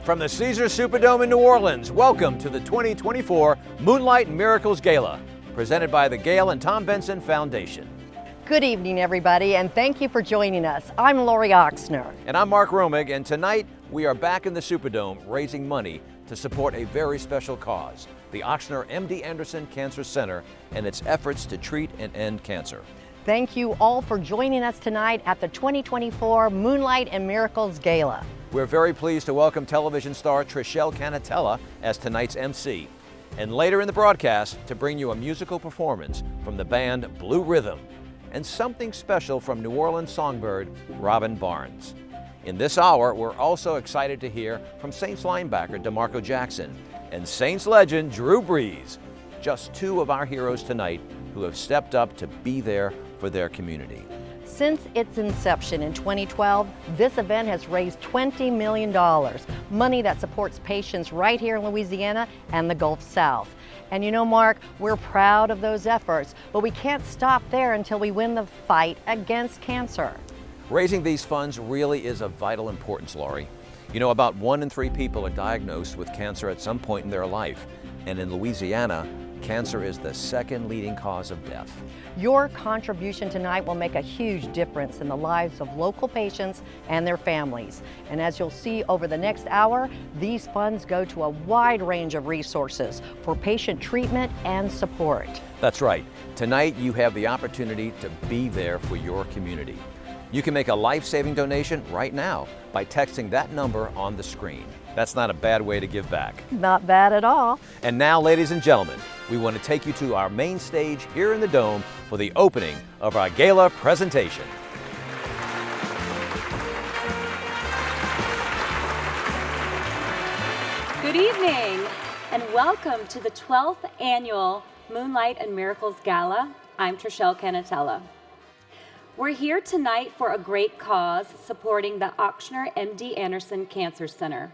From the Caesars Superdome in New Orleans, welcome to the 2024 Moonlight Miracles Gala, presented by the Gail and Tom Benson Foundation. Good evening, everybody, and thank you for joining us. I'm Lori Oxner. And I'm Mark Romig, and tonight we are back in the Superdome raising money to support a very special cause, the Ochsner MD Anderson Cancer Center and its efforts to treat and end cancer. Thank you all for joining us tonight at the 2024 Moonlight and Miracles Gala. We're very pleased to welcome television star Trishelle Cannatella as tonight's MC, and later in the broadcast to bring you a musical performance from the band Blue Rhythm and something special from New Orleans songbird Robin Barnes. In this hour, we're also excited to hear from Saints linebacker DeMarco Jackson and Saints legend Drew Brees, just two of our heroes tonight who have stepped up to be there for their community. Since its inception in 2012, this event has raised $20 million, money that supports patients right here in Louisiana and the Gulf South. And you know, Mark, we're proud of those efforts, but we can't stop there until we win the fight against cancer. Raising these funds really is of vital importance, Lori. You know, about 1 in 3 people are diagnosed with cancer at some point in their life, and in Louisiana, cancer is the second leading cause of death. Your contribution tonight will make a huge difference in the lives of local patients and their families. And as you'll see over the next hour, these funds go to a wide range of resources for patient treatment and support. That's right. Tonight you have the opportunity to be there for your community. You can make a life-saving donation right now by texting that number on the screen. That's not a bad way to give back. Not bad at all. And now, ladies and gentlemen, we want to take you to our main stage here in the Dome for the opening of our gala presentation. Good evening, and welcome to the 12th Annual Moonlight and Miracles Gala. I'm Trishelle Cannatella. We're here tonight for a great cause supporting the Ochsner MD Anderson Cancer Center.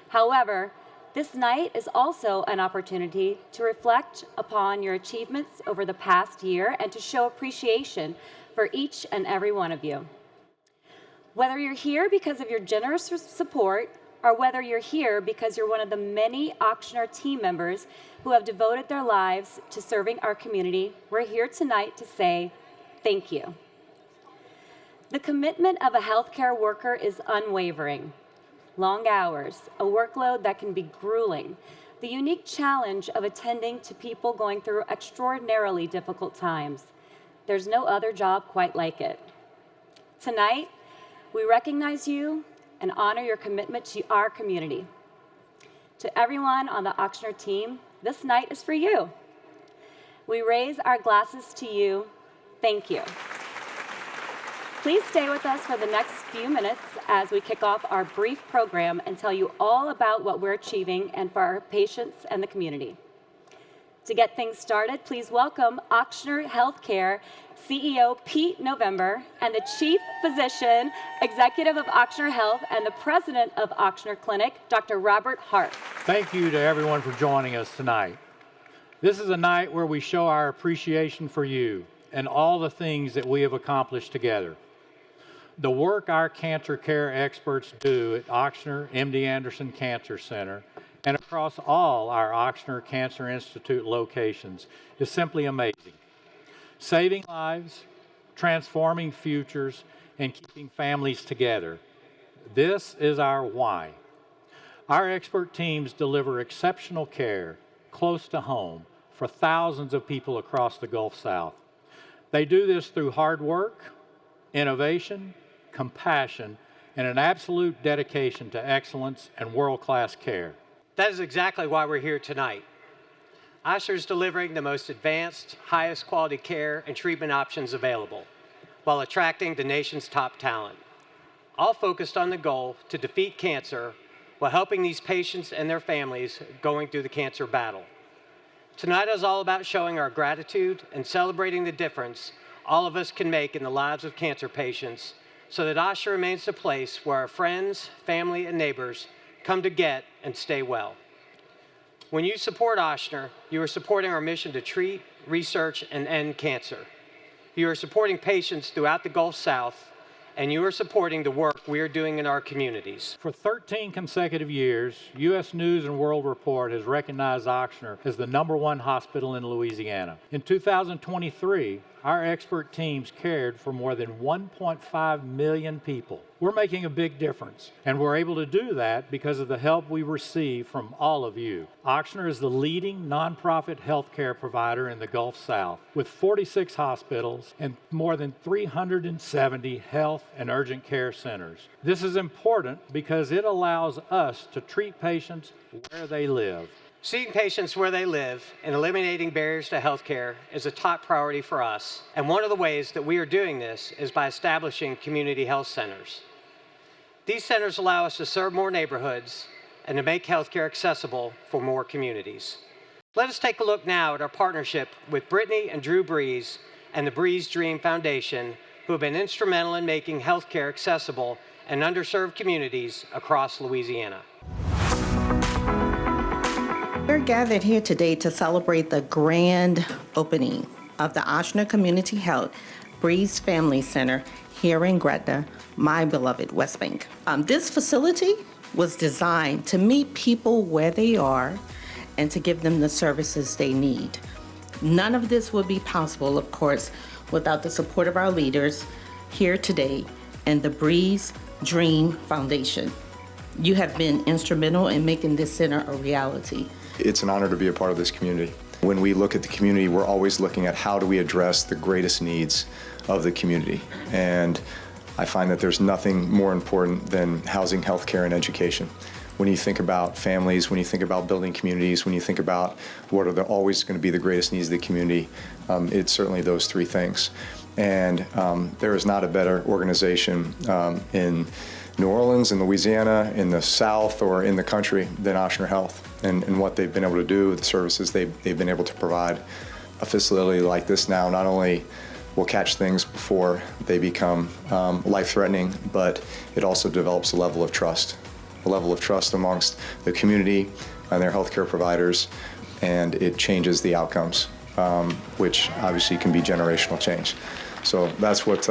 However, this night is also an opportunity to reflect upon your achievements over the past year and to show appreciation for each and every one of you. Whether you're here because of your generous support or whether you're here because you're one of the many Ochsner team members who have devoted their lives to serving our community, we're here tonight to say thank you. The commitment of a healthcare worker is unwavering. Long hours, a workload that can be grueling, the unique challenge of attending to people going through extraordinarily difficult times. There's no other job quite like it. Tonight, we recognize you and honor your commitment to our community. To everyone on the Ochsner team, this night is for you. We raise our glasses to you. Thank you. Please stay with us for the next few minutes as we kick off our brief program and tell you all about what we're achieving and for our patients and the community. To get things started, please welcome Ochsner Healthcare CEO Pete November and the Chief Physician, Executive of Ochsner Health and the President of Ochsner Clinic, Dr. Robert Hart. Thank you to everyone for joining us tonight. This is a night where we show our appreciation for you and all the things that we have accomplished together. The work our cancer care experts do at Ochsner MD Anderson Cancer Center and across all our Ochsner Cancer Institute locations is simply amazing. Saving lives, transforming futures, and keeping families together. This is our why. Our expert teams deliver exceptional care close to home for thousands of people across the Gulf South. They do this through hard work, innovation, compassion, and an absolute dedication to excellence and world-class care. That is exactly why we're here tonight. Ochsner is delivering the most advanced, highest quality care and treatment options available, while attracting the nation's top talent, all focused on the goal to defeat cancer while helping these patients and their families going through the cancer battle. Tonight is all about showing our gratitude and celebrating the difference all of us can make in the lives of cancer patients so that Ochsner remains the place where our friends, family, and neighbors come to get and stay well. When you support Ochsner, you are supporting our mission to treat, research, and end cancer. You are supporting patients throughout the Gulf South and you are supporting the work we are doing in our communities. For 13 consecutive years, U.S. News and World Report has recognized Ochsner as the #1 hospital in Louisiana. In 2023, our expert teams cared for more than 1.5 million people. We're making a big difference, and we're able to do that because of the help we receive from all of you. Ochsner is the leading nonprofit healthcare provider in the Gulf South, with 46 hospitals and more than 370 health and urgent care centers. This is important because it allows us to treat patients where they live. Seeing patients where they live and eliminating barriers to healthcare is a top priority for us, and one of the ways that we are doing this is by establishing community health centers. These centers allow us to serve more neighborhoods and to make healthcare accessible for more communities. Let us take a look now at our partnership with Brittany and Drew Breeze and the Breeze Dream Foundation, who have been instrumental in making healthcare accessible in underserved communities across Louisiana. We're gathered here today to celebrate the grand opening of the Ochsner Community Health Breeze Family Center here in Gretna, my beloved West Bank. This facility was designed to meet people where they are and to give them the services they need. None of this would be possible, of course, without the support of our leaders here today and the Breeze Dream Foundation. You have been instrumental in making this center a reality. It's an honor to be a part of this community. When we look at the community, we're always looking at how do we address the greatest needs of the community. And I find that there's nothing more important than housing, healthcare, and education. When you think about families, when you think about building communities, when you think about what are always going to be the greatest needs of the community, it's certainly those three things. And there is not a better organization in New Orleans, in Louisiana, in the South, or in the country than Ochsner Health, and what they've been able to do, the services they've been able to provide. A facility like this now not only will catch things before they become life-threatening, but it also develops a level of trust amongst the community and their healthcare providers, and it changes the outcomes, which obviously can be generational change. So that's what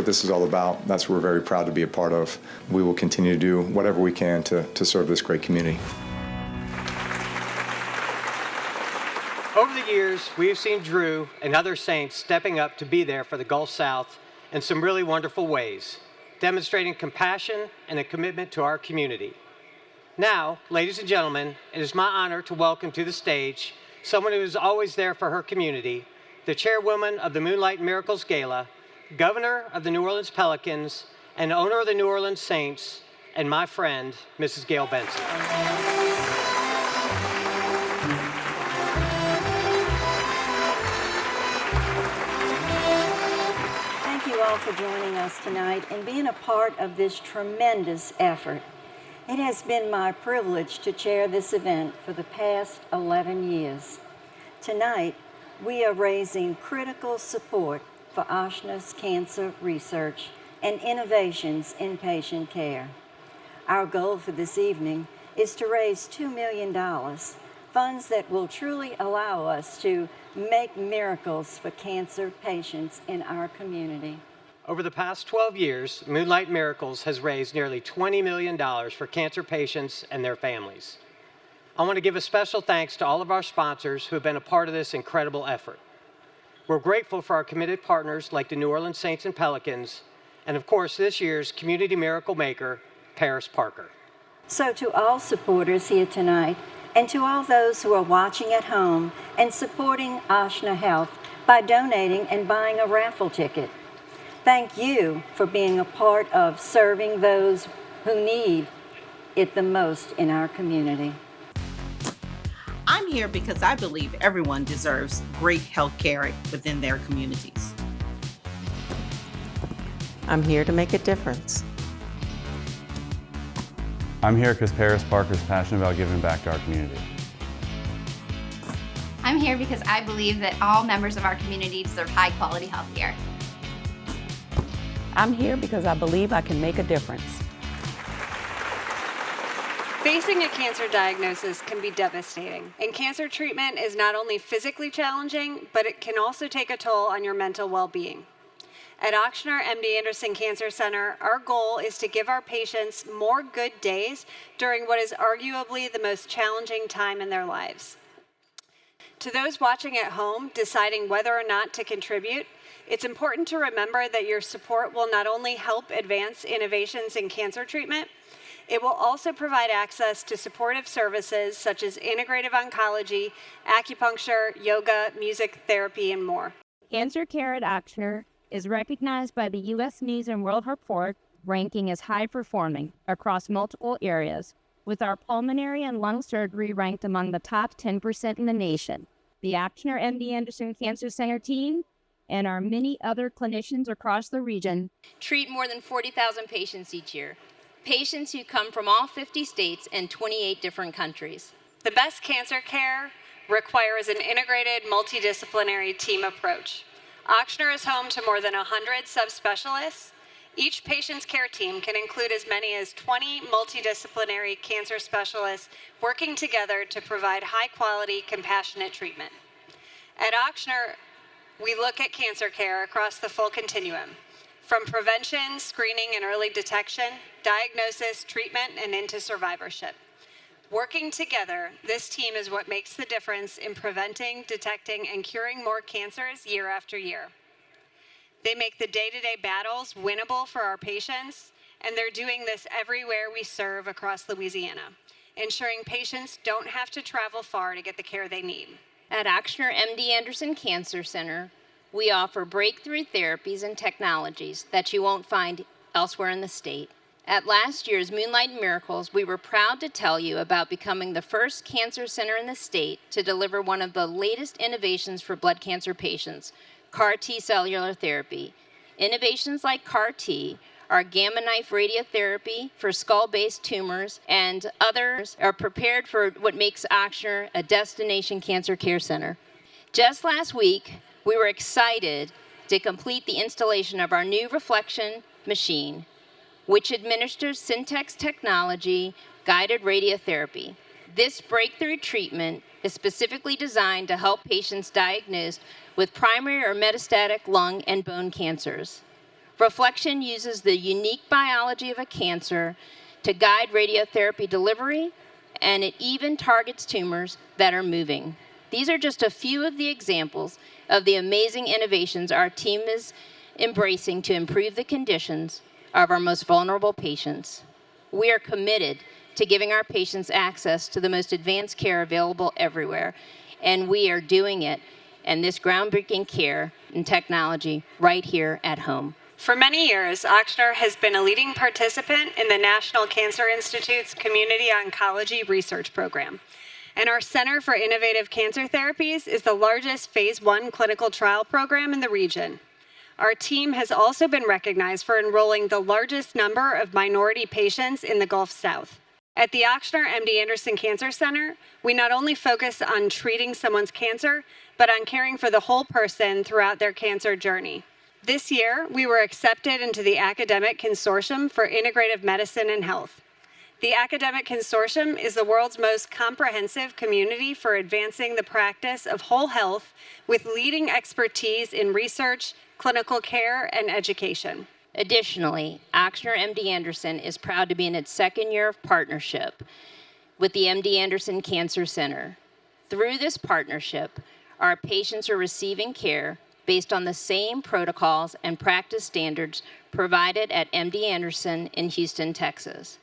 this is all about. That's what we're very proud to be a part of. We will continue to do whatever we can to serve this great community. Over the years, we have seen Drew and other saints stepping up to be there for the Gulf South in some really wonderful ways, demonstrating compassion and a commitment to our community. Now, ladies and gentlemen, it is my honor to welcome to the stage someone who is always there for her community, the chairwoman of the Moonlight Miracles Gala, governor of the New Orleans Pelicans, and owner of the New Orleans Saints, and my friend, Mrs. Gail Benson. Thank you all for joining us tonight and being a part of this tremendous effort. It has been my privilege to chair this event for the past 11 years. Tonight, we are raising critical support for Ochsner's cancer research and innovations in patient care. Our goal for this evening is to raise $2 million, funds that will truly allow us to make miracles for cancer patients in our community. Over the past 12 years, Moonlight Miracles has raised nearly $20 million for cancer patients and their families. I want to give a special thanks to all of our sponsors who have been a part of this incredible effort. We're grateful for our committed partners like the New Orleans Saints and Pelicans, and of course this year's Community Miracle Maker, Paris Parker. So to all supporters here tonight, and to all those who are watching at home and supporting Ochsner Health by donating and buying a raffle ticket, thank you for being a part of serving those who need it the most in our community. I'm here because I believe everyone deserves great health care within their communities. I'm here to make a difference. I'm here because Paris Parker is passionate about giving back to our community. I'm here because I believe that all members of our community deserve high-quality health care. I'm here because I believe I can make a difference. Facing a cancer diagnosis can be devastating, and cancer treatment is not only physically challenging, but it can also take a toll on your mental well-being. At Ochsner MD Anderson Cancer Center, our goal is to give our patients more good days during what is arguably the most challenging time in their lives. To those watching at home deciding whether or not to contribute, it's important to remember that your support will not only help advance innovations in cancer treatment, it will also provide access to supportive services such as integrative oncology, acupuncture, yoga, music therapy, and more. Cancer care at Ochsner is recognized by the U.S. News and World Report, ranking as high performing across multiple areas, with our pulmonary and lung surgery ranked among the top 10% in the nation. The Ochsner MD Anderson Cancer Center team and our many other clinicians across the region treat more than 40,000 patients each year. Patients who come from all 50 states and 28 different countries. The best cancer care requires an integrated, multidisciplinary team approach. Ochsner is home to more than 100 subspecialists. Each patient's care team can include as many as 20 multidisciplinary cancer specialists working together to provide high-quality, compassionate treatment. At Ochsner, we look at cancer care across the full continuum, from prevention, screening, and early detection, diagnosis, treatment, and into survivorship. Working together, this team is what makes the difference in preventing, detecting, and curing more cancers year after year. They make the day-to-day battles winnable for our patients, and they're doing this everywhere we serve across Louisiana, ensuring patients don't have to travel far to get the care they need. At Ochsner MD Anderson Cancer Center, we offer breakthrough therapies and technologies that you won't find elsewhere in the state. At last year's Moonlight and Miracles, we were proud to tell you about becoming the first cancer center in the state to deliver one of the latest innovations for blood cancer patients, CAR T cellular therapy. Innovations like CAR T are gamma knife radiotherapy for skull-based tumors, and others are prepared for what makes Ochsner a destination cancer care center. Just last week, we were excited to complete the installation of our new reflection machine, which administers Syntex technology guided radiotherapy. This breakthrough treatment is specifically designed to help patients diagnosed with primary or metastatic lung and bone cancers. Reflection uses the unique biology of a cancer to guide radiotherapy delivery, and it even targets tumors that are moving. These are just a few of the examples of the amazing innovations our team is embracing to improve the conditions of our most vulnerable patients. We are committed to giving our patients access to the most advanced care available everywhere, and we are doing it in this groundbreaking care and technology right here at home. For many years, Ochsner has been a leading participant in the National Cancer Institute's Community Oncology Research Program. And our Center for Innovative Cancer Therapies is the largest phase 1 clinical trial program in the region. Our team has also been recognized for enrolling the largest number of minority patients in the Gulf South. At the Ochsner MD Anderson Cancer Center, we not only focus on treating someone's cancer, but on caring for the whole person throughout their cancer journey. This year, we were accepted into the Academic Consortium for Integrative Medicine and Health. The Academic Consortium is the world's most comprehensive community for advancing the practice of whole health with leading expertise in research, clinical care, and education. Additionally, Ochsner MD Anderson is proud to be in its second year of partnership with the MD Anderson Cancer Center. Through this partnership, our patients are receiving care based on the same protocols and practice standards provided at MD Anderson in Houston, Texas.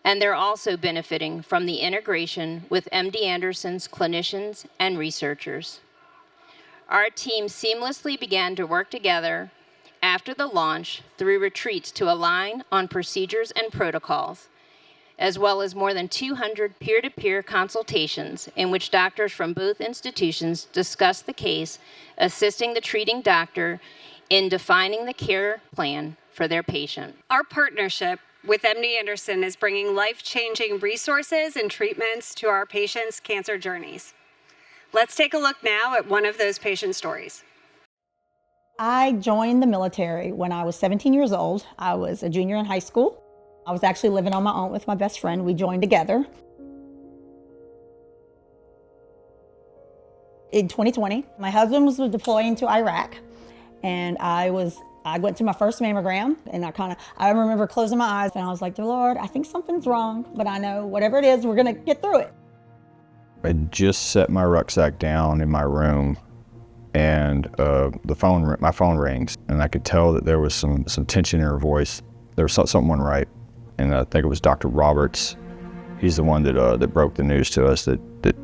And they're also benefiting from the integration with MD Anderson's clinicians and researchers. Our team seamlessly began to work together after the launch through retreats to align on procedures and protocols, as well as more than 200 peer-to-peer consultations in which doctors from both institutions discussed the case, assisting the treating doctor in defining the care plan for their patient. Our partnership with MD Anderson is bringing life-changing resources and treatments to our patients' cancer journeys. Let's take a look now at one of those patient stories. I joined the military when I was 17 years old. I was a junior in high school. I was actually living on my own with my best friend. We joined together. In 2020, my husband was deploying to Iraq, and I was I went to my first mammogram, and I remember closing my eyes, and I was like, "Dear Lord, I think something's wrong, but I know whatever it is, we're gonna get through it." I just set my rucksack down in my room, and my phone rings, and I could tell that there was some tension in her voice. There was something right, and I think it was Dr. Roberts. He's the one that broke the news to us that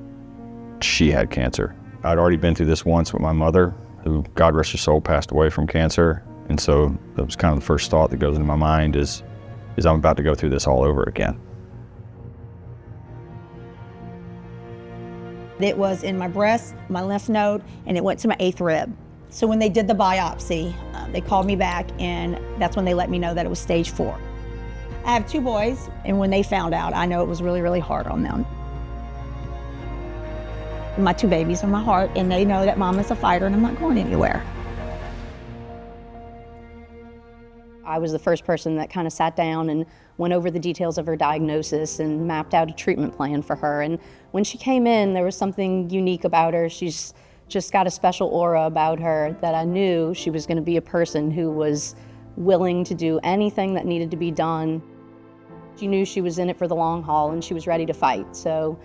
she had cancer. I'd already been through this once with my mother, who, God rest her soul, passed away from cancer. And so that was kind of the first thought that goes into my mind is I'm about to go through this all over again. It was in my breast, my lymph node, and it went to my 8th rib. So when they did the biopsy, they called me back, and that's when they let me know that it was stage 4. I have 2 boys, and when they found out, I know it was really, really hard on them. My 2 babies are my heart, and they know that Mom is a fighter and I'm not going anywhere. I was the first person that kind of sat down and went over the details of her diagnosis and mapped out a treatment plan for her. And when she came in, there was something unique about her. She's just got a special aura about her that I knew she was going to be a person who was willing to do anything that needed to be done. She knew she was in it for the long haul, and she was ready to fight. So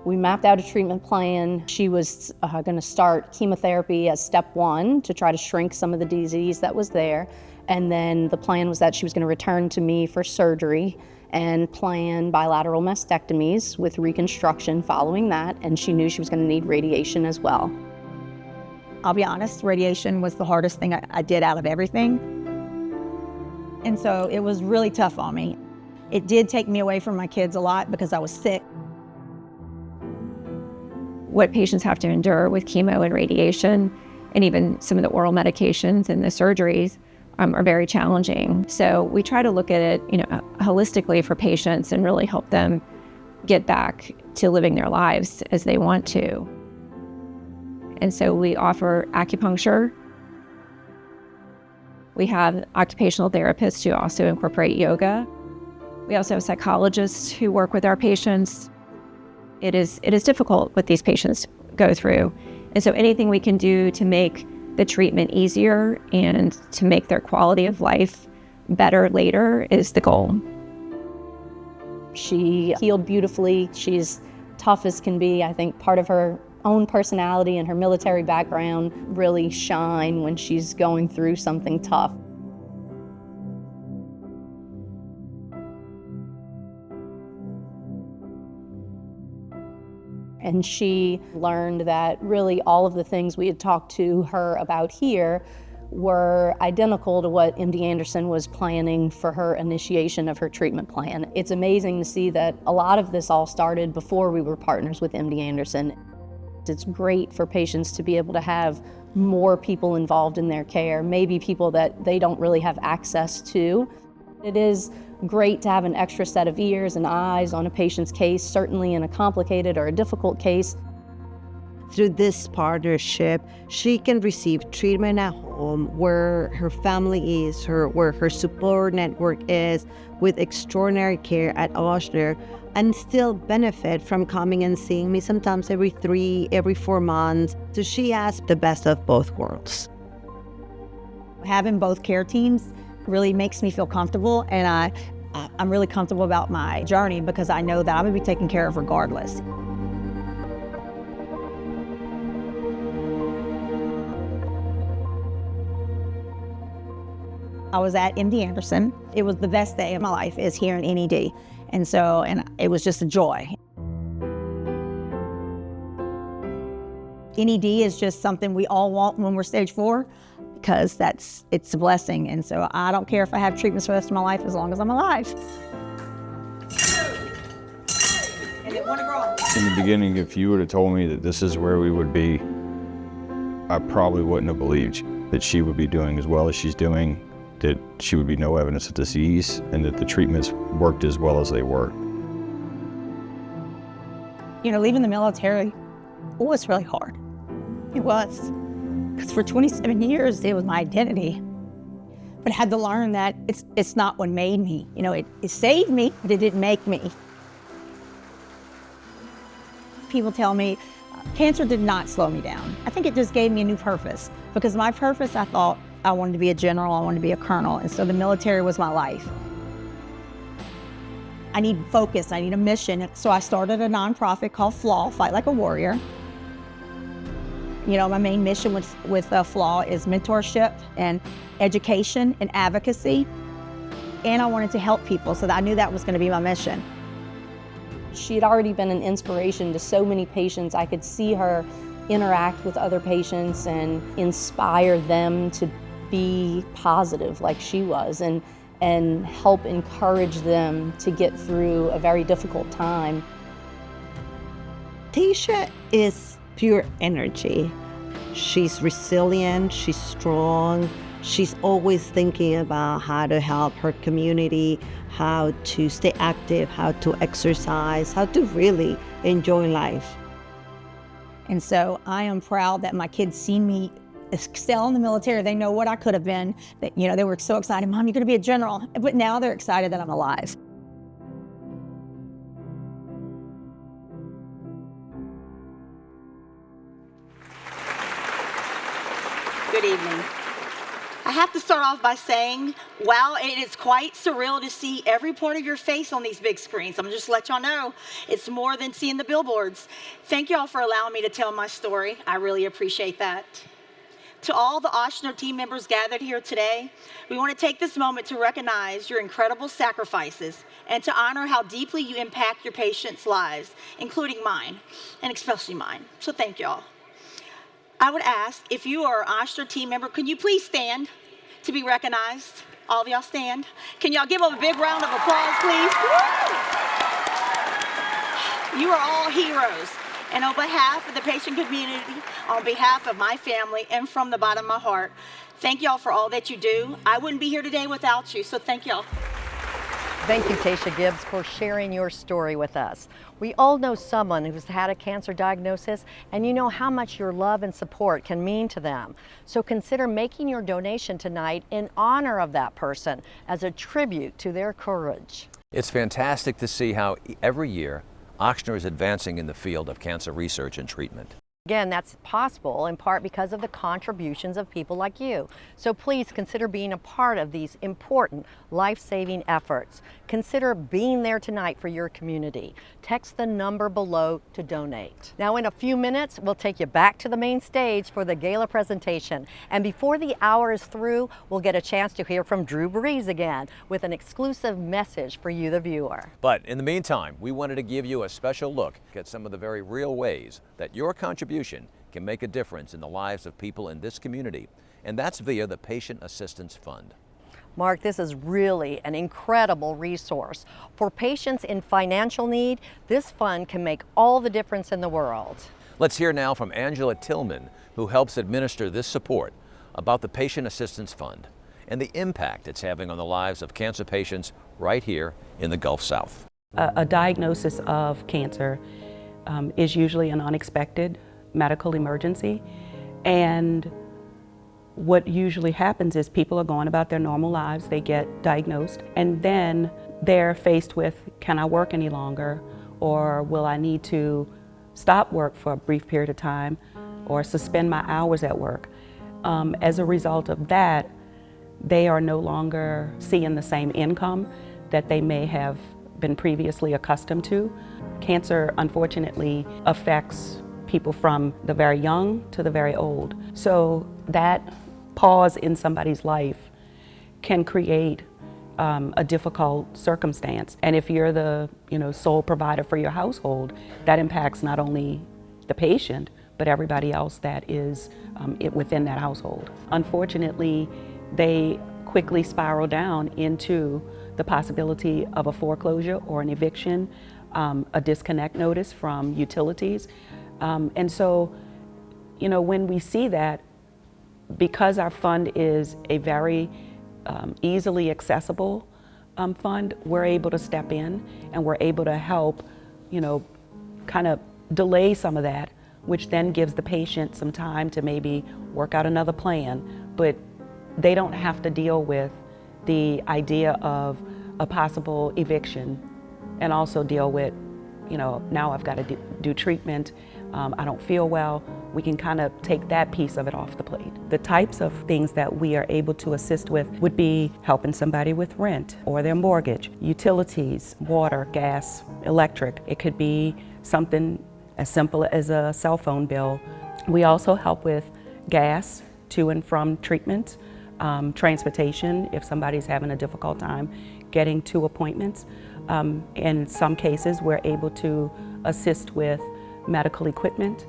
we mapped out a treatment plan. She was going to start chemotherapy as step 1 to try to shrink some of the disease that was there. And then the plan was that she was going to return to me for surgery and plan bilateral mastectomies with reconstruction following that. And she knew she was going to need radiation as well. I'll be honest, radiation was the hardest thing I did out of everything. And so it was really tough on me. It did take me away from my kids a lot because I was sick. What patients have to endure with chemo and radiation, and even some of the oral medications and the surgeries, are very challenging. So we try to look at it, holistically for patients and really help them get back to living their lives as they want to. And so we offer acupuncture. We have occupational therapists who also incorporate yoga. We also have psychologists who work with our patients. It is difficult what these patients go through. And so anything we can do to make the treatment easier and to make their quality of life better later is the goal. She healed beautifully. She's tough as can be. I think part of her own personality and her military background really shine when she's going through something tough. And she learned that really all of the things we had talked to her about here were identical to what MD Anderson was planning for her initiation of her treatment plan. It's amazing to see that a lot of this all started before we were partners with MD Anderson. It's great for patients to be able to have more people involved in their care, maybe people that they don't really have access to. It is great to have an extra set of ears and eyes on a patient's case, certainly in a complicated or a difficult case. Through this partnership, she can receive treatment at home where her family is, where her support network is, with extraordinary care at Ochsner, and still benefit from coming and seeing me sometimes every 4 months. So she has the best of both worlds. Having both care teams really makes me feel comfortable, and I'm really comfortable about my journey because I know that I'm going to be taken care of regardless. I was at MD Anderson. It was the best day of my life is here in NED. And it was just a joy. NED is just something we all want when we're stage 4 because it's a blessing. And so I don't care if I have treatments for the rest of my life as long as I'm alive. And then one girl. In the beginning, if you would have told me that this is where we would be, I probably wouldn't have believed that she would be doing as well as she's doing, that she would be no evidence of disease, and that the treatments worked as well as they worked. Leaving the military was really hard. It was. Because for 27 years, it was my identity. But I had to learn that it's not what made me. It saved me, but it didn't make me. People tell me, cancer did not slow me down. I think it just gave me a new purpose. Because my purpose, I thought, I wanted to be a general, I wanted to be a colonel, and so the military was my life. I need focus, I need a mission, so I started a nonprofit called FLAW, Fight Like a Warrior. You know, my main mission with FLAW is mentorship and education and advocacy, and I wanted to help people, so that I knew that was going to be my mission. She had already been an inspiration to so many patients. I could see her interact with other patients and inspire them to be positive like she was, and help encourage them to get through a very difficult time. Tasha is pure energy. She's resilient, she's strong, she's always thinking about how to help her community, how to stay active, how to exercise, how to really enjoy life. And so I am proud that my kids see me excel in the military. They know what I could have been. That, you know, they were so excited, Mom, you're gonna be a general. But now they're excited that I'm alive. Good evening. I have to start off by saying, wow, it is quite surreal to see every part of your face on these big screens. I'm just let y'all know, it's more than seeing the billboards. Thank y'all for allowing me to tell my story. I really appreciate that. To all the Ochsner team members gathered here today, we want to take this moment to recognize your incredible sacrifices and to honor how deeply you impact your patients' lives, including mine, and especially mine. So thank y'all. I would ask, if you are an Ochsner team member, can you please stand to be recognized? All of y'all stand. Can y'all give them a big round of applause, please? Woo! You are all heroes. And on behalf of the patient community, on behalf of my family, and from the bottom of my heart, thank y'all for all that you do. I wouldn't be here today without you, so thank y'all. Thank you, Tasha Gibbs, for sharing your story with us. We all know someone who's had a cancer diagnosis, and you know how much your love and support can mean to them. So consider making your donation tonight in honor of that person as a tribute to their courage. It's fantastic to see how every year Ochsner is advancing in the field of cancer research and treatment. Again, that's possible in part because of the contributions of people like you. So please consider being a part of these important life-saving efforts. Consider being there tonight for your community. Text the number below to donate. Now in a few minutes, we'll take you back to the main stage for the gala presentation. And before the hour is through, we'll get a chance to hear from Drew Brees again with an exclusive message for you, the viewer. But in the meantime, we wanted to give you a special look at some of the very real ways that your contribution can make a difference in the lives of people in this community, and that's via the Patient Assistance Fund. Mark, this is really an incredible resource. For patients in financial need, this fund can make all the difference in the world. Let's hear now from Angela Tillman, who helps administer this support, about the Patient Assistance Fund and the impact it's having on the lives of cancer patients right here in the Gulf South. A diagnosis of cancer is usually an unexpected medical emergency, and what usually happens is people are going about their normal lives, they get diagnosed, and then they're faced with, can I work any longer, or will I need to stop work for a brief period of time, or suspend my hours at work. As a result of that, they are no longer seeing the same income that they may have been previously accustomed to. Cancer, unfortunately, affects people from the very young to the very old. So that pause in somebody's life can create a difficult circumstance. And if you're the sole provider for your household, that impacts not only the patient, but everybody else that is within that household. Unfortunately, they quickly spiral down into the possibility of a foreclosure or an eviction, a disconnect notice from utilities. And so, when we see that, because our fund is a very easily accessible fund, we're able to step in and we're able to help, kind of delay some of that, which then gives the patient some time to maybe work out another plan, but they don't have to deal with the idea of a possible eviction and also deal with, now I've got to do treatment I don't feel well, we can kind of take that piece of it off the plate. The types of things that we are able to assist with would be helping somebody with rent or their mortgage, utilities, water, gas, electric. It could be something as simple as a cell phone bill. We also help with gas to and from treatment, transportation if somebody's having a difficult time getting to appointments. In some cases, we're able to assist with medical equipment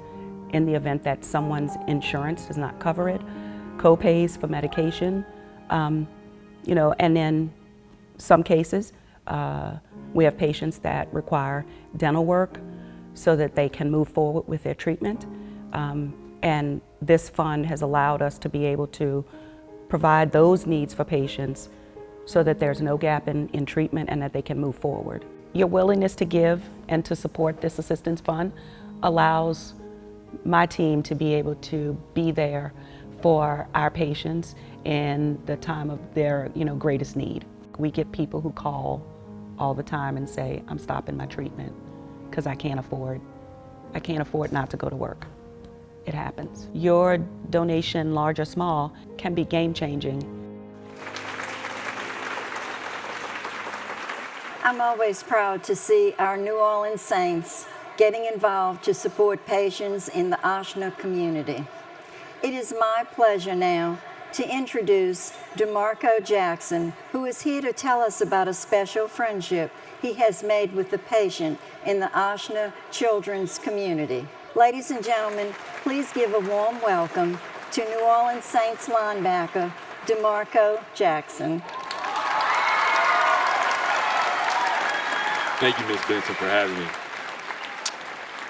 in the event that someone's insurance does not cover it, co-pays for medication, and then some cases we have patients that require dental work so that they can move forward with their treatment. And this fund has allowed us to be able to provide those needs for patients so that there's no gap in treatment and that they can move forward. Your willingness to give and to support this assistance fund allows my team to be able to be there for our patients in the time of their greatest need. We get people who call all the time and say, I'm stopping my treatment because I can't afford not to go to work. It happens. Your donation, large or small, can be game-changing. I'm always proud to see our New Orleans Saints getting involved to support patients in the Ochsner community. It is my pleasure now to introduce DeMarco Jackson, who is here to tell us about a special friendship he has made with the patient in the Ochsner children's community. Ladies and gentlemen, please give a warm welcome to New Orleans Saints linebacker DeMarco Jackson. Thank you, Ms. Benson, for having me.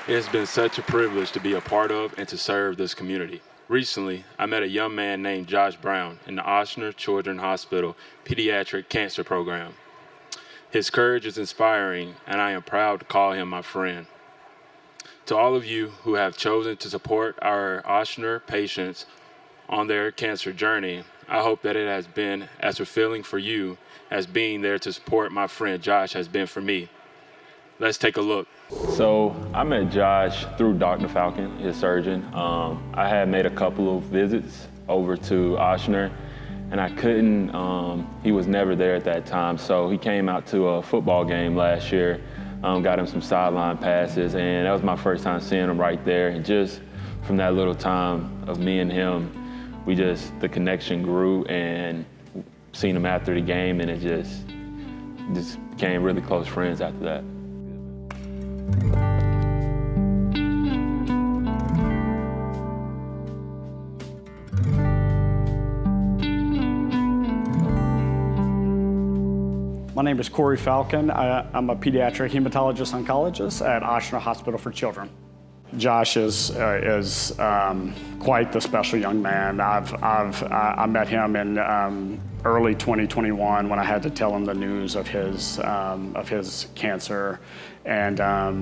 It has been such a privilege to be a part of and to serve this community. Recently, I met a young man named Josh Brown in the Ochsner Children's Hospital Pediatric Cancer Program. His courage is inspiring, and I am proud to call him my friend. To all of you who have chosen to support our Ochsner patients on their cancer journey, I hope that it has been as fulfilling for you as being there to support my friend Josh has been for me. Let's take a look. So I met Josh through Dr. Falcon, his surgeon. I had made a couple of visits over to Ochsner, and I couldn't, he was never there at that time, so he came out to a football game last year, got him some sideline passes, and that was my first time seeing him right there. And just from that little time of me and him, the connection grew, and seen him after the game, and it just became really close friends after that. My name is Corey Falcon. I'm a pediatric hematologist oncologist at Ochsner Hospital for Children. Josh is quite the special young man. I met him in early 2021 when I had to tell him the news of his cancer, and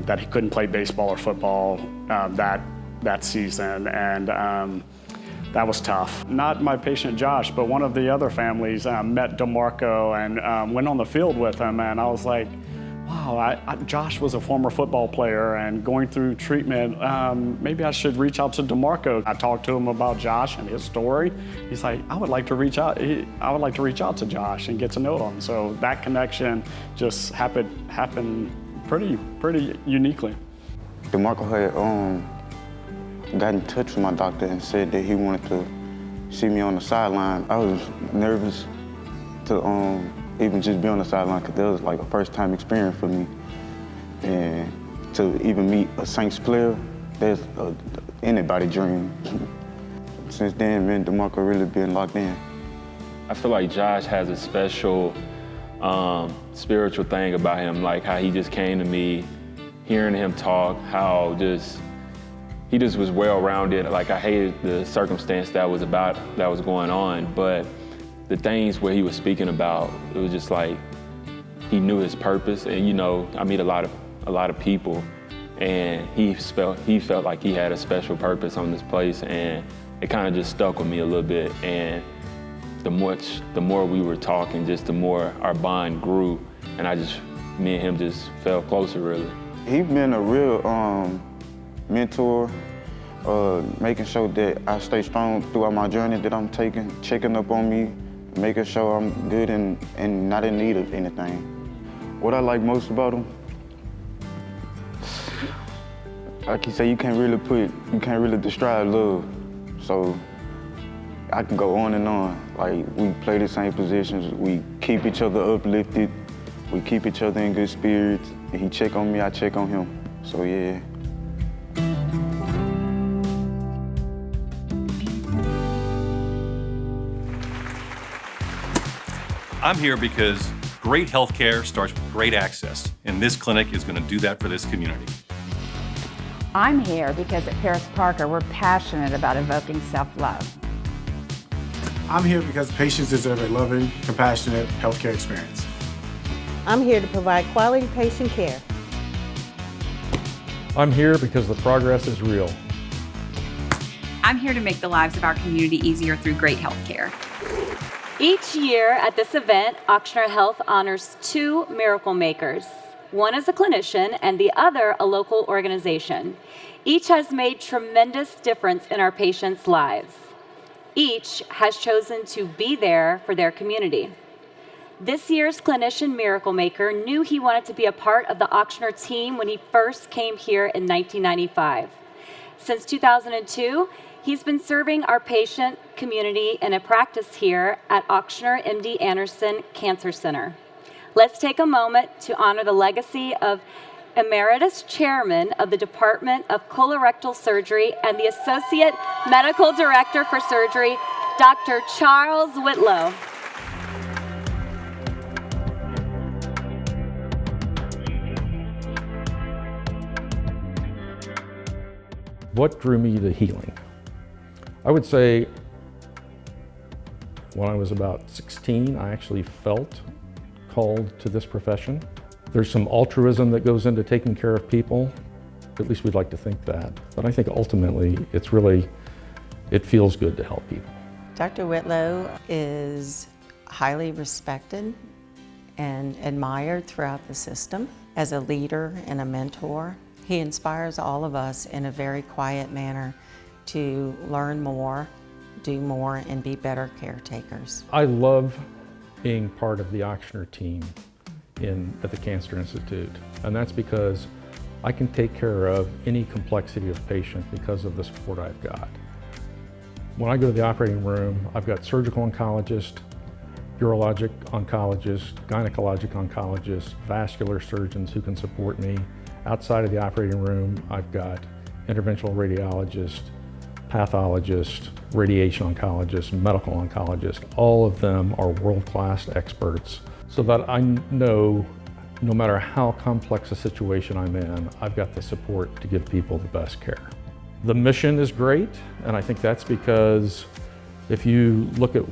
that he couldn't play baseball or football that season, and that was tough. Not my patient Josh, but one of the other families met DeMarco and went on the field with him, and I was like, wow, Josh was a former football player and going through treatment. Maybe I should reach out to DeMarco. I talked to him about Josh and his story. He's like, I would like to reach out to Josh and get to know him. So that connection just happened pretty uniquely. DeMarco had got in touch with my doctor and said that he wanted to see me on the sideline. I was nervous to even just be on the sideline because that was like a first-time experience for me. And to even meet a Saints player, that's anybody's dream. Since then, me and DeMarco really been locked in. I feel like Josh has a special spiritual thing about him, like how he just came to me, hearing him talk, how he just was well-rounded. Like, I hated the circumstance that was going on, but the things where he was speaking about, it was just like he knew his purpose. And I meet a lot of people, and he felt like he had a special purpose on this place, and it kind of just stuck with me a little bit. And the more we were talking, just the more our bond grew, and me and him just felt closer, really. He's been a real mentor, making sure that I stay strong throughout my journey that I'm taking, checking up on me, making sure I'm good and not in need of anything. What I like most about him, like you say, you can't really describe love. So I can go on and on. Like, we play the same positions, we keep each other uplifted, we keep each other in good spirits, and he check on me, I check on him. So yeah. I'm here because great healthcare starts with great access, and this clinic is going to do that for this community. I'm here because at Paris Parker, we're passionate about evoking self-love. I'm here because patients deserve a loving, compassionate healthcare experience. I'm here to provide quality patient care. I'm here because the progress is real. I'm here to make the lives of our community easier through great health care. Each year at this event, Ochsner Health honors 2 miracle makers. One is a clinician and the other a local organization. Each has made tremendous difference in our patients' lives. Each has chosen to be there for their community. This year's clinician miracle maker knew he wanted to be a part of the Ochsner team when he first came here in 1995. Since 2002, he's been serving our patient community in a practice here at Ochsner MD Anderson Cancer Center. Let's take a moment to honor the legacy of Emeritus Chairman of the Department of Colorectal Surgery and the Associate Medical Director for Surgery, Dr. Charles Whitlow. What drew me to healing? I would say when I was about 16, I actually felt called to this profession. There's some altruism that goes into taking care of people. At least we'd like to think that. But I think ultimately it feels good to help people. Dr. Whitlow is highly respected and admired throughout the system as a leader and a mentor. He inspires all of us in a very quiet manner to learn more, do more, and be better caretakers. I love being part of the Ochsner team at the Cancer Institute, and that's because I can take care of any complexity of patient because of the support I've got. When I go to the operating room, I've got surgical oncologists, urologic oncologists, gynecologic oncologists, vascular surgeons who can support me. Outside of the operating room, I've got interventional radiologists, pathologists, radiation oncologists, medical oncologists. All of them are world-class experts so that I know no matter how complex a situation I'm in, I've got the support to give people the best care. The mission is great, and I think that's because if you look at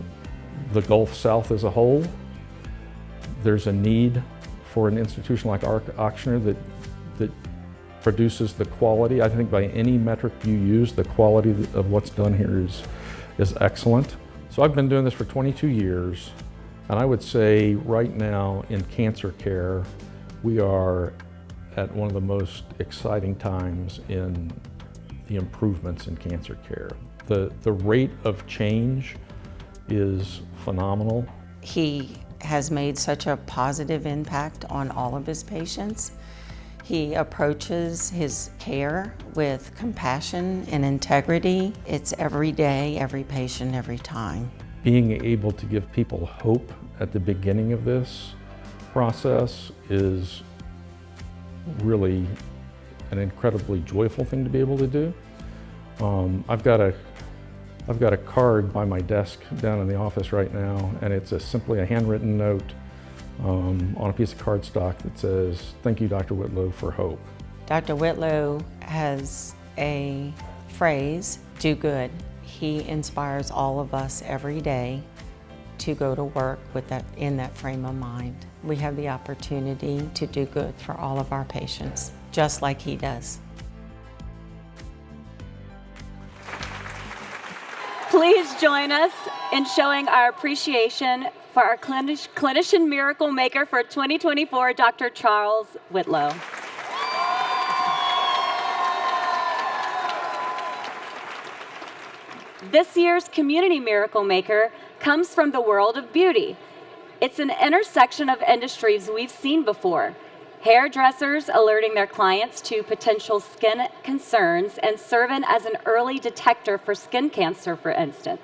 the Gulf South as a whole, there's a need for an institution like Ochsner that produces the quality. I think by any metric you use, the quality of what's done here is excellent. So I've been doing this for 22 years, and I would say right now in cancer care, we are at one of the most exciting times in the improvements in cancer care. The rate of change is phenomenal. He has made such a positive impact on all of his patients. He approaches his care with compassion and integrity. It's every day, every patient, every time. Being able to give people hope at the beginning of this process is really an incredibly joyful thing to be able to do. I've got a card by my desk down in the office right now, and it's simply a handwritten note on a piece of cardstock that says, "Thank you, Dr. Whitlow, for hope." Dr. Whitlow has a phrase, "Do good." He inspires all of us every day to go to work in that frame of mind. We have the opportunity to do good for all of our patients, just like he does. Please join us in showing our appreciation for our clinician miracle maker for 2024, Dr. Charles Whitlow. This year's Community Miracle Maker comes from the world of beauty. It's an intersection of industries we've seen before. Hairdressers alerting their clients to potential skin concerns and serving as an early detector for skin cancer, for instance.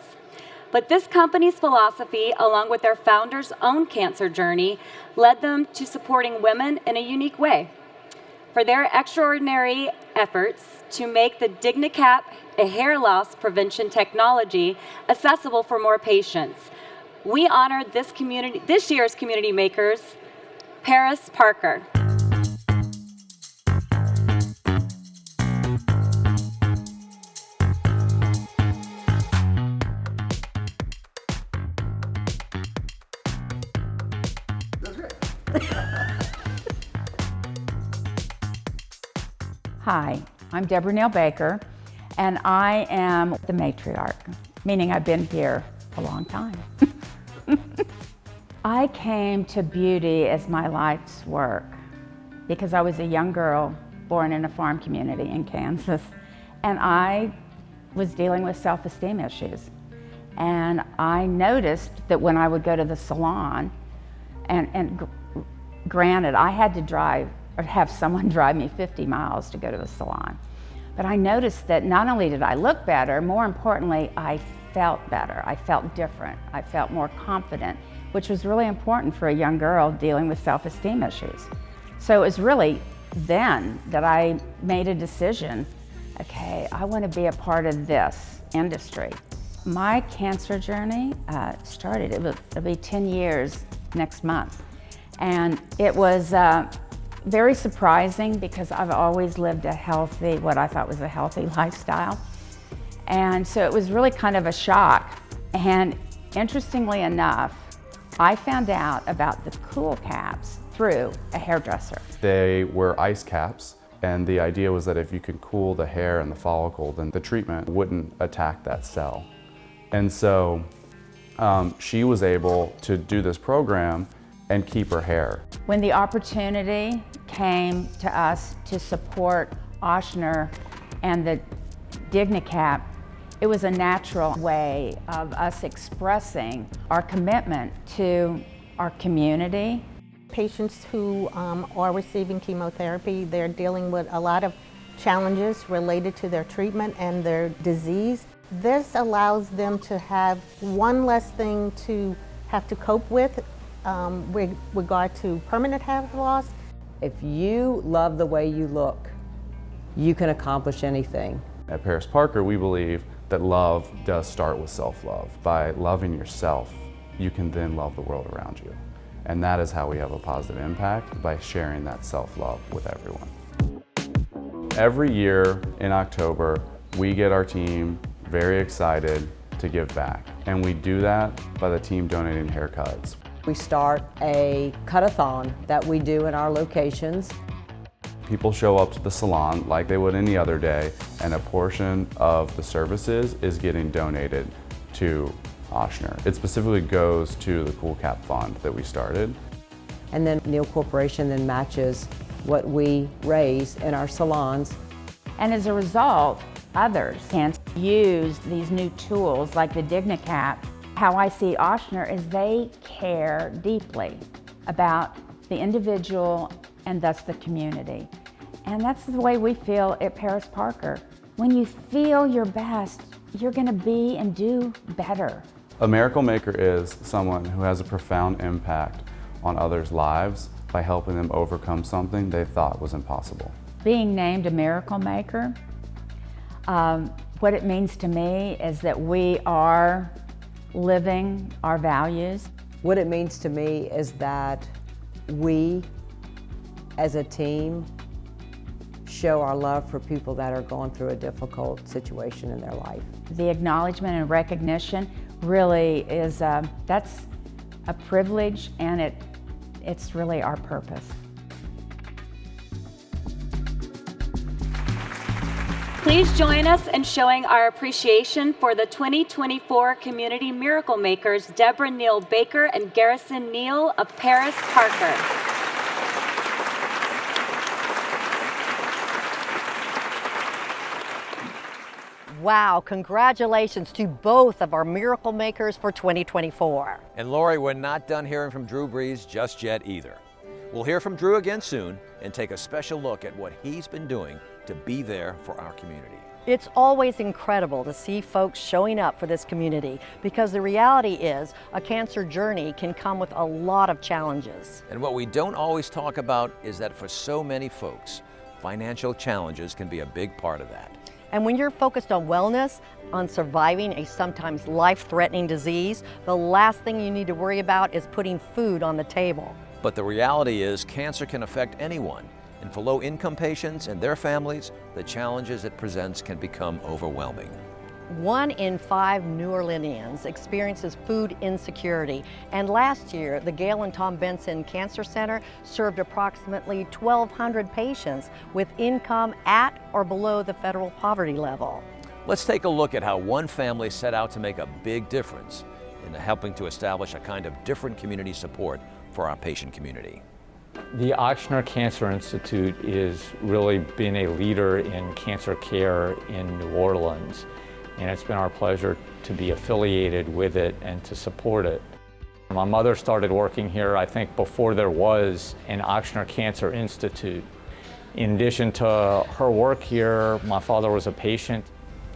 But this company's philosophy, along with their founder's own cancer journey, led them to supporting women in a unique way. For their extraordinary efforts to make the DigniCap, a hair loss prevention technology, accessible for more patients, we honored this year's Community Makers, Paris Parker. Hi, I'm Deborah Neal Baker, and I am the matriarch, meaning I've been here a long time. I came to beauty as my life's work because I was a young girl born in a farm community in Kansas, and I was dealing with self-esteem issues. And I noticed that when I would go to the salon, and granted, I had to drive or have someone drive me 50 miles to go to the salon. But I noticed that not only did I look better, more importantly, I felt better. I felt different. I felt more confident, which was really important for a young girl dealing with self-esteem issues. So it was really then that I made a decision, okay, I want to be a part of this industry. My cancer journey started, it'll be 10 years next month. And it was very surprising because I've always lived a healthy, what I thought was a healthy lifestyle. And so it was really kind of a shock. And interestingly enough, I found out about the cool caps through a hairdresser. They were ice caps, and the idea was that if you could cool the hair and the follicle, then the treatment wouldn't attack that cell. And so she was able to do this program and keep her hair. When the opportunity came to us to support Ochsner and the DigniCap, it was a natural way of us expressing our commitment to our community. Patients who are receiving chemotherapy, they're dealing with a lot of challenges related to their treatment and their disease. This allows them to have one less thing to have to cope with regard to permanent hair loss. If you love the way you look, you can accomplish anything. At Paris Parker, we believe that love does start with self-love. By loving yourself, you can then love the world around you. And that is how we have a positive impact, by sharing that self-love with everyone. Every year in October, we get our team very excited to give back. And we do that by the team donating haircuts. We start a cut-a-thon that we do in our locations. People show up to the salon like they would any other day, and a portion of the services is getting donated to Ochsner. It specifically goes to the Cool Cap Fund that we started. And then Neal Corporation then matches what we raise in our salons. And as a result, others can use these new tools like the DigniCap. How I see Ochsner is they care deeply about the individual and thus the community. And that's the way we feel at Paris Parker. When you feel your best, you're going to be and do better. A miracle maker is someone who has a profound impact on others' lives by helping them overcome something they thought was impossible. Being named a miracle maker, what it means to me is that we are living our values. What it means to me is that we, as a team, show our love for people that are going through a difficult situation in their life. The acknowledgement and recognition really is, that's a privilege, and it's really our purpose. Please join us in showing our appreciation for the 2024 Community Miracle Makers, Deborah Neal Baker and Garrison Neal of Paris Parker. Wow, congratulations to both of our miracle makers for 2024. And Lori, we're not done hearing from Drew Brees just yet either. We'll hear from Drew again soon and take a special look at what he's been doing to be there for our community. It's always incredible to see folks showing up for this community because the reality is a cancer journey can come with a lot of challenges. And what we don't always talk about is that for so many folks, financial challenges can be a big part of that. And when you're focused on wellness, on surviving a sometimes life-threatening disease, the last thing you need to worry about is putting food on the table. But the reality is cancer can affect anyone. And for low-income patients and their families, the challenges it presents can become overwhelming. 1 in 5 New Orleanians experiences food insecurity. And last year, the Gail and Tom Benson Cancer Center served approximately 1,200 patients with income at or below the federal poverty level. Let's take a look at how one family set out to make a big difference in helping to establish a kind of different community support for our patient community. The Ochsner Cancer Institute is really been a leader in cancer care in New Orleans, and it's been our pleasure to be affiliated with it and to support it. My mother started working here, I think, before there was an Ochsner Cancer Institute. In addition to her work here, my father was a patient.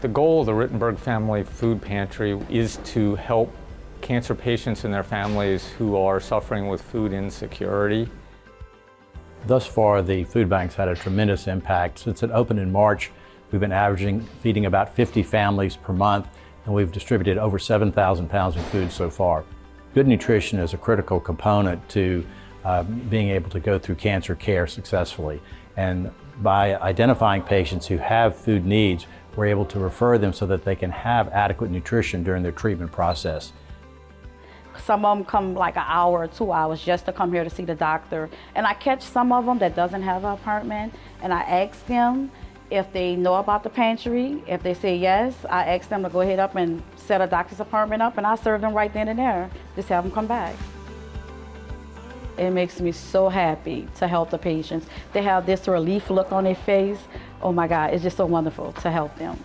The goal of the Rittenberg Family Food Pantry is to help cancer patients and their families who are suffering with food insecurity. Thus far, the food bank's had a tremendous impact. Since it opened in March, we've been feeding about 50 families per month, and we've distributed over 7,000 pounds of food so far. Good nutrition is a critical component to being able to go through cancer care successfully. And by identifying patients who have food needs, we're able to refer them so that they can have adequate nutrition during their treatment process. Some of them come like an hour or 2 hours just to come here to see the doctor. And I catch some of them that doesn't have an apartment, and I ask them if they know about the pantry. If they say yes, I ask them to go ahead up and set a doctor's appointment up, and I serve them right then and there. Just have them come back. It makes me so happy to help the patients. They have this relief look on their face. Oh my God, it's just so wonderful to help them.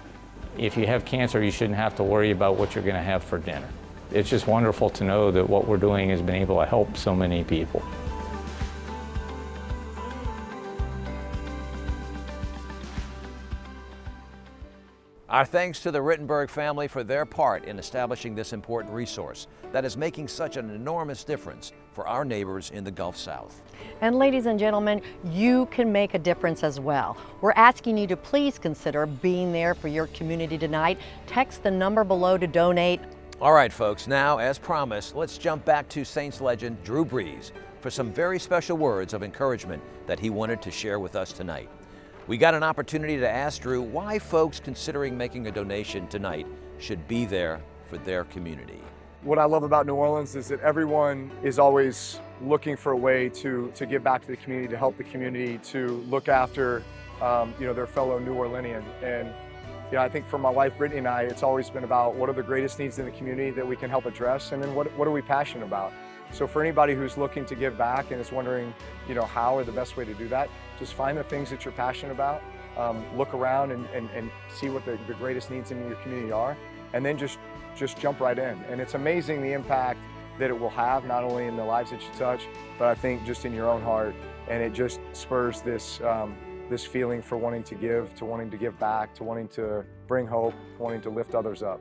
If you have cancer, you shouldn't have to worry about what you're going to have for dinner. It's just wonderful to know that what we're doing has been able to help so many people. Our thanks to the Rittenberg family for their part in establishing this important resource that is making such an enormous difference for our neighbors in the Gulf South. And ladies and gentlemen, you can make a difference as well. We're asking you to please consider being there for your community tonight. Text the number below to donate. All right, folks, now, as promised, let's jump back to Saints legend Drew Brees for some very special words of encouragement that he wanted to share with us tonight. We got an opportunity to ask Drew why folks considering making a donation tonight should be there for their community. What I love about New Orleans is that everyone is always looking for a way to give back to the community, to help the community, to look after their fellow New Orleanian. And I think for my wife, Brittany, and I, it's always been about what are the greatest needs in the community that we can help address, and then what are we passionate about. So for anybody who's looking to give back and is wondering, how or the best way to do that, just find the things that you're passionate about, look around and see what the greatest needs in your community are, and then just jump right in. And it's amazing the impact that it will have, not only in the lives that you touch, but I think just in your own heart. And it just spurs this feeling for wanting to give back, to wanting to bring hope, wanting to lift others up.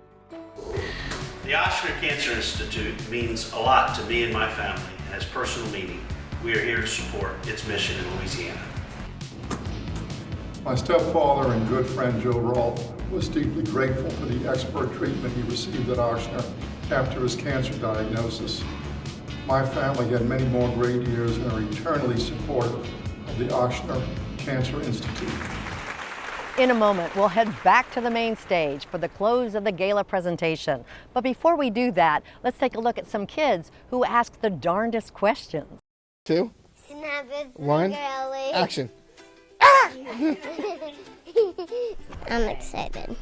The Ochsner Cancer Institute means a lot to me and my family, and has personal meaning. We are here to support its mission in Louisiana. My stepfather and good friend Joe Rawl was deeply grateful for the expert treatment he received at Ochsner after his cancer diagnosis. My family had many more great years and are eternally supportive of the Ochsner Cancer Institute. In a moment, we'll head back to the main stage for the close of the gala presentation. But before we do that, let's take a look at some kids who ask the darndest questions. 2, 1, action. I'm excited.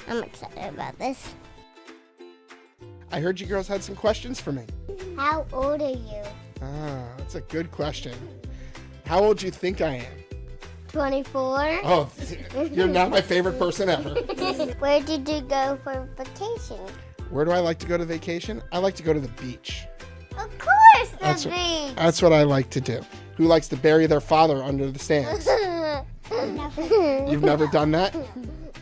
I'm excited about this. I heard you girls had some questions for me. How old are you? That's a good question. How old do you think I am? 24. Oh, you're not my favorite person ever. Where did you go for vacation? Where do I like to go to vacation? I like to go to the beach. Of course, the beach. That's what I like to do. Who likes to bury their father under the stands? You've never done that?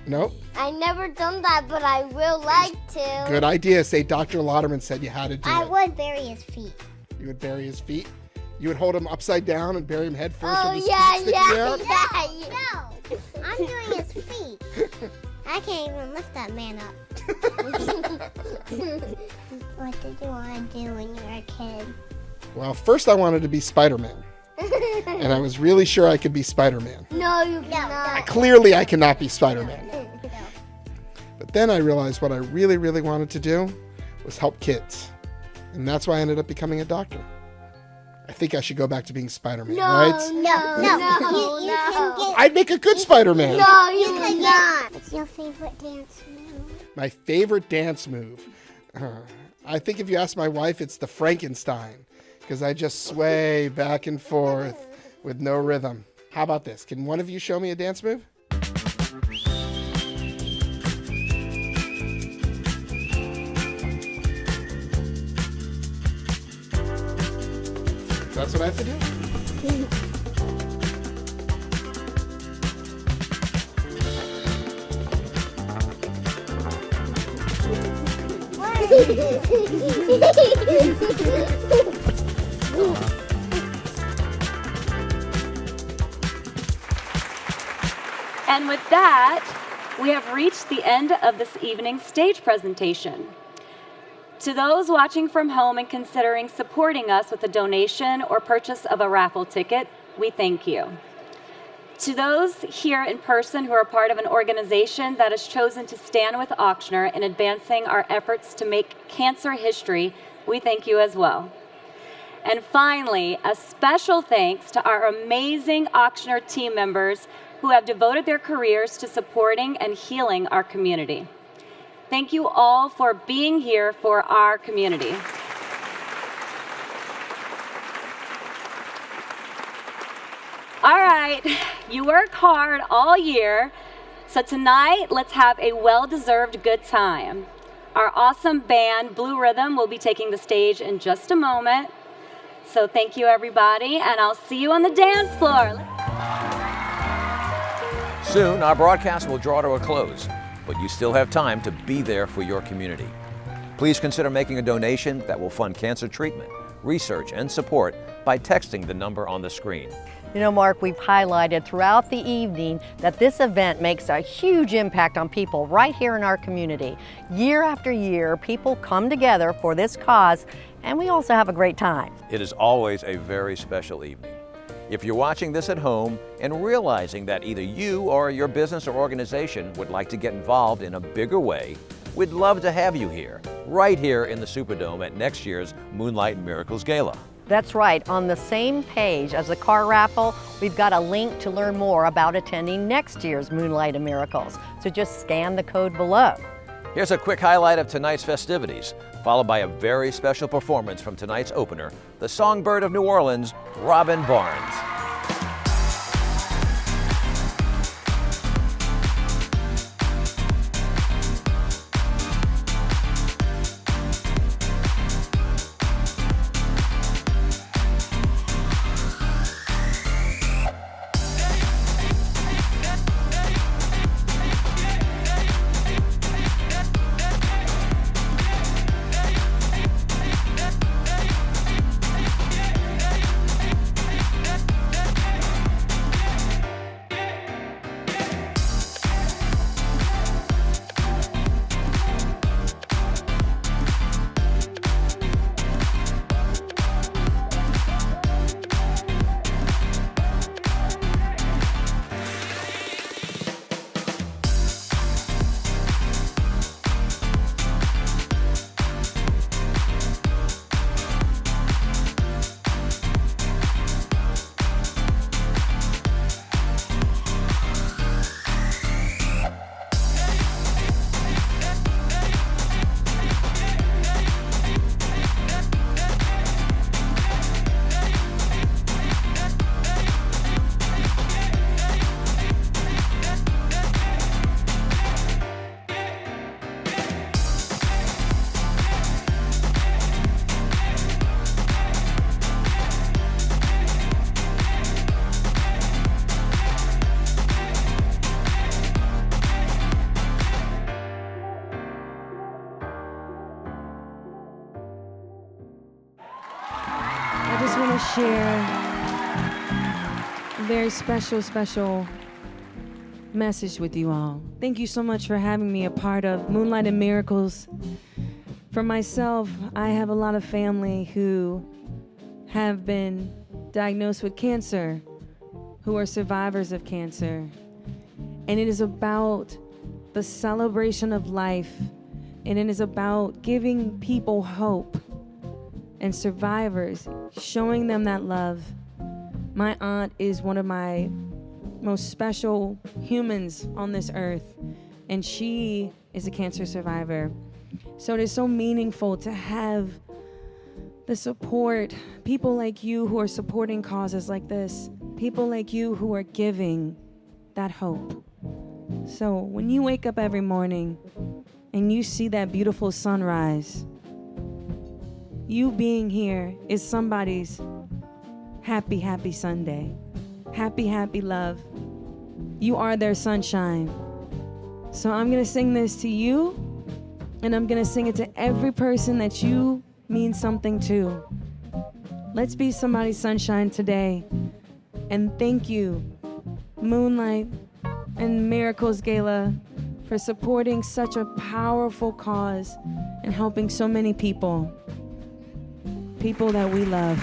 Nope. I never done that, but I will like to. Good idea. Say Dr. Lauderman said you had to do it. I would bury his feet. You would bury his feet? You would hold him upside down and bury him head first with his yeah, feet sticking out? No, I'm doing his feet. I can't even lift that man up. What did you want to do when you were a kid? Well, first I wanted to be Spider-Man. And I was really sure I could be Spider-Man. No, you cannot. Clearly I cannot be Spider-Man. But then I realized what I really, really wanted to do was help kids. And that's why I ended up becoming a doctor. I think I should go back to being Spider-Man, right? No. You can get... I'd make a good Spider-Man. No, you cannot. What's your favorite dance move? My favorite dance move? I think if you ask my wife, it's the Frankenstein. Because I just sway back and forth with no rhythm. How about this? Can one of you show me a dance move? That's what I have to do. And with that, we have reached the end of this evening's stage presentation. To those watching from home and considering supporting us with a donation or purchase of a raffle ticket, we thank you. To those here in person who are part of an organization that has chosen to stand with Ochsner in advancing our efforts to make cancer history, we thank you as well. And finally, a special thanks to our amazing Ochsner team members who have devoted their careers to supporting and healing our community. Thank you all for being here for our community. All right, you worked hard all year, so tonight let's have a well-deserved good time. Our awesome band, Blue Rhythm, will be taking the stage in just a moment. So thank you, everybody, and I'll see you on the dance floor. Soon, our broadcast will draw to a close, but you still have time to be there for your community. Please consider making a donation that will fund cancer treatment, research, and support by texting the number on the screen. You know, Mark, we've highlighted throughout the evening that this event makes a huge impact on people right here in our community. Year after year, people come together for this cause, and we also have a great time. It is always a very special evening. If you're watching this at home and realizing that either you or your business or organization would like to get involved in a bigger way, we'd love to have you here, right here in the Superdome at next year's Moonlight and Miracles Gala. That's right. On the same page as the car raffle, we've got a link to learn more about attending next year's Moonlight and Miracles. So just scan the code below. Here's a quick highlight of tonight's festivities, followed by a very special performance from tonight's opener, the Songbird of New Orleans, Robin Barnes. share a very special message with you all. Thank you so much for having me a part of Moonlight and Miracles. For myself, I have a lot of family who have been diagnosed with cancer, who are survivors of cancer. And it is about the celebration of life, and it is about giving people hope and survivors, showing them that love. My aunt is one of my most special humans on this earth, and she is a cancer survivor. So it is so meaningful to have the support, people like you who are supporting causes like this, people like you who are giving that hope. So when you wake up every morning and you see that beautiful sunrise, you being here is somebody's happy Sunday. Happy love. You are their sunshine. So I'm gonna sing this to you, and I'm gonna sing it to every person that you mean something to. Let's be somebody's sunshine today. And thank you, Moonlight and Miracles Gala, for supporting such a powerful cause and helping so many people that we love.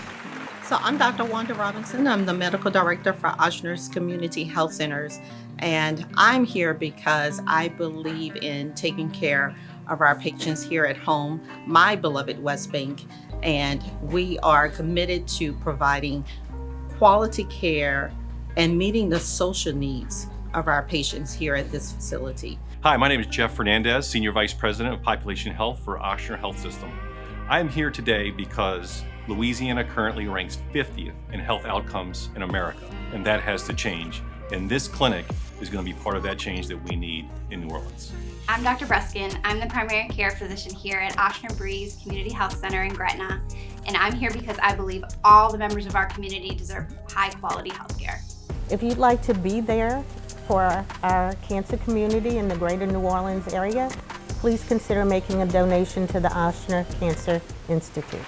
So I'm Dr. Wanda Robinson. I'm the medical director for Ochsner's Community Health Centers. And I'm here because I believe in taking care of our patients here at home, my beloved West Bank. And we are committed to providing quality care and meeting the social needs of our patients here at this facility. Hi, my name is Jeff Fernandez, Senior Vice President of Population Health for Ochsner Health System. I am here today because Louisiana currently ranks 50th in health outcomes in America, and that has to change. And this clinic is going to be part of that change that we need in New Orleans. I'm Dr. Bruskin. I'm the primary care physician here at Ochsner Breeze Community Health Center in Gretna, and I'm here because I believe all the members of our community deserve high quality health care. If you'd like to be there for our cancer community in the greater New Orleans area, please consider making a donation to the Ochsner Cancer Institute.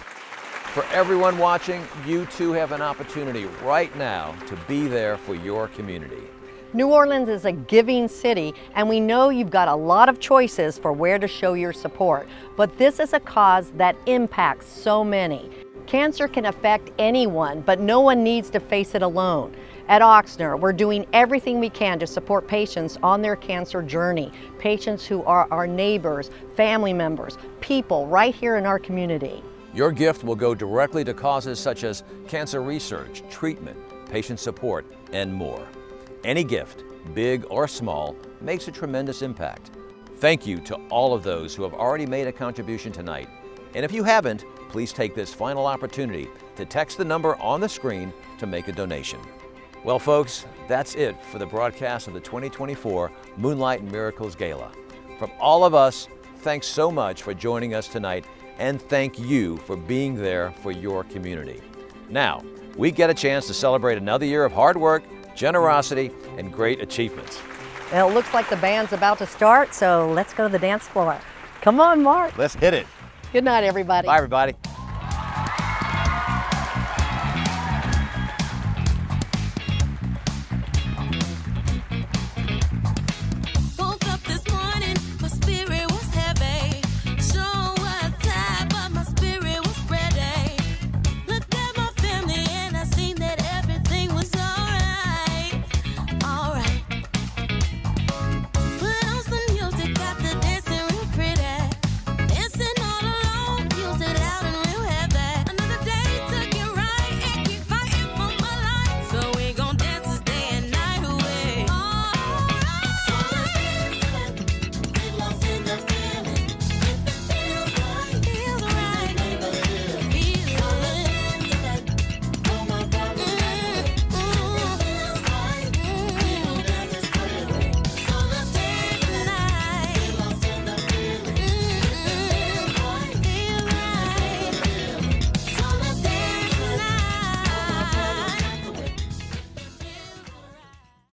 For everyone watching, you too have an opportunity right now to be there for your community. New Orleans is a giving city, and we know you've got a lot of choices for where to show your support, but this is a cause that impacts so many. Cancer can affect anyone, but no one needs to face it alone. At Ochsner, we're doing everything we can to support patients on their cancer journey, patients who are our neighbors, family members, people right here in our community. Your gift will go directly to causes such as cancer research, treatment, patient support, and more. Any gift, big or small, makes a tremendous impact. Thank you to all of those who have already made a contribution tonight. And if you haven't, please take this final opportunity to text the number on the screen to make a donation. Well, folks, that's it for the broadcast of the 2024 Moonlight and Miracles Gala. From all of us, thanks so much for joining us tonight, and thank you for being there for your community. Now, we get a chance to celebrate another year of hard work, generosity, and great achievements. Well, it looks like the band's about to start, so let's go to the dance floor. Come on, Mark. Let's hit it. Good night, everybody. Bye, everybody.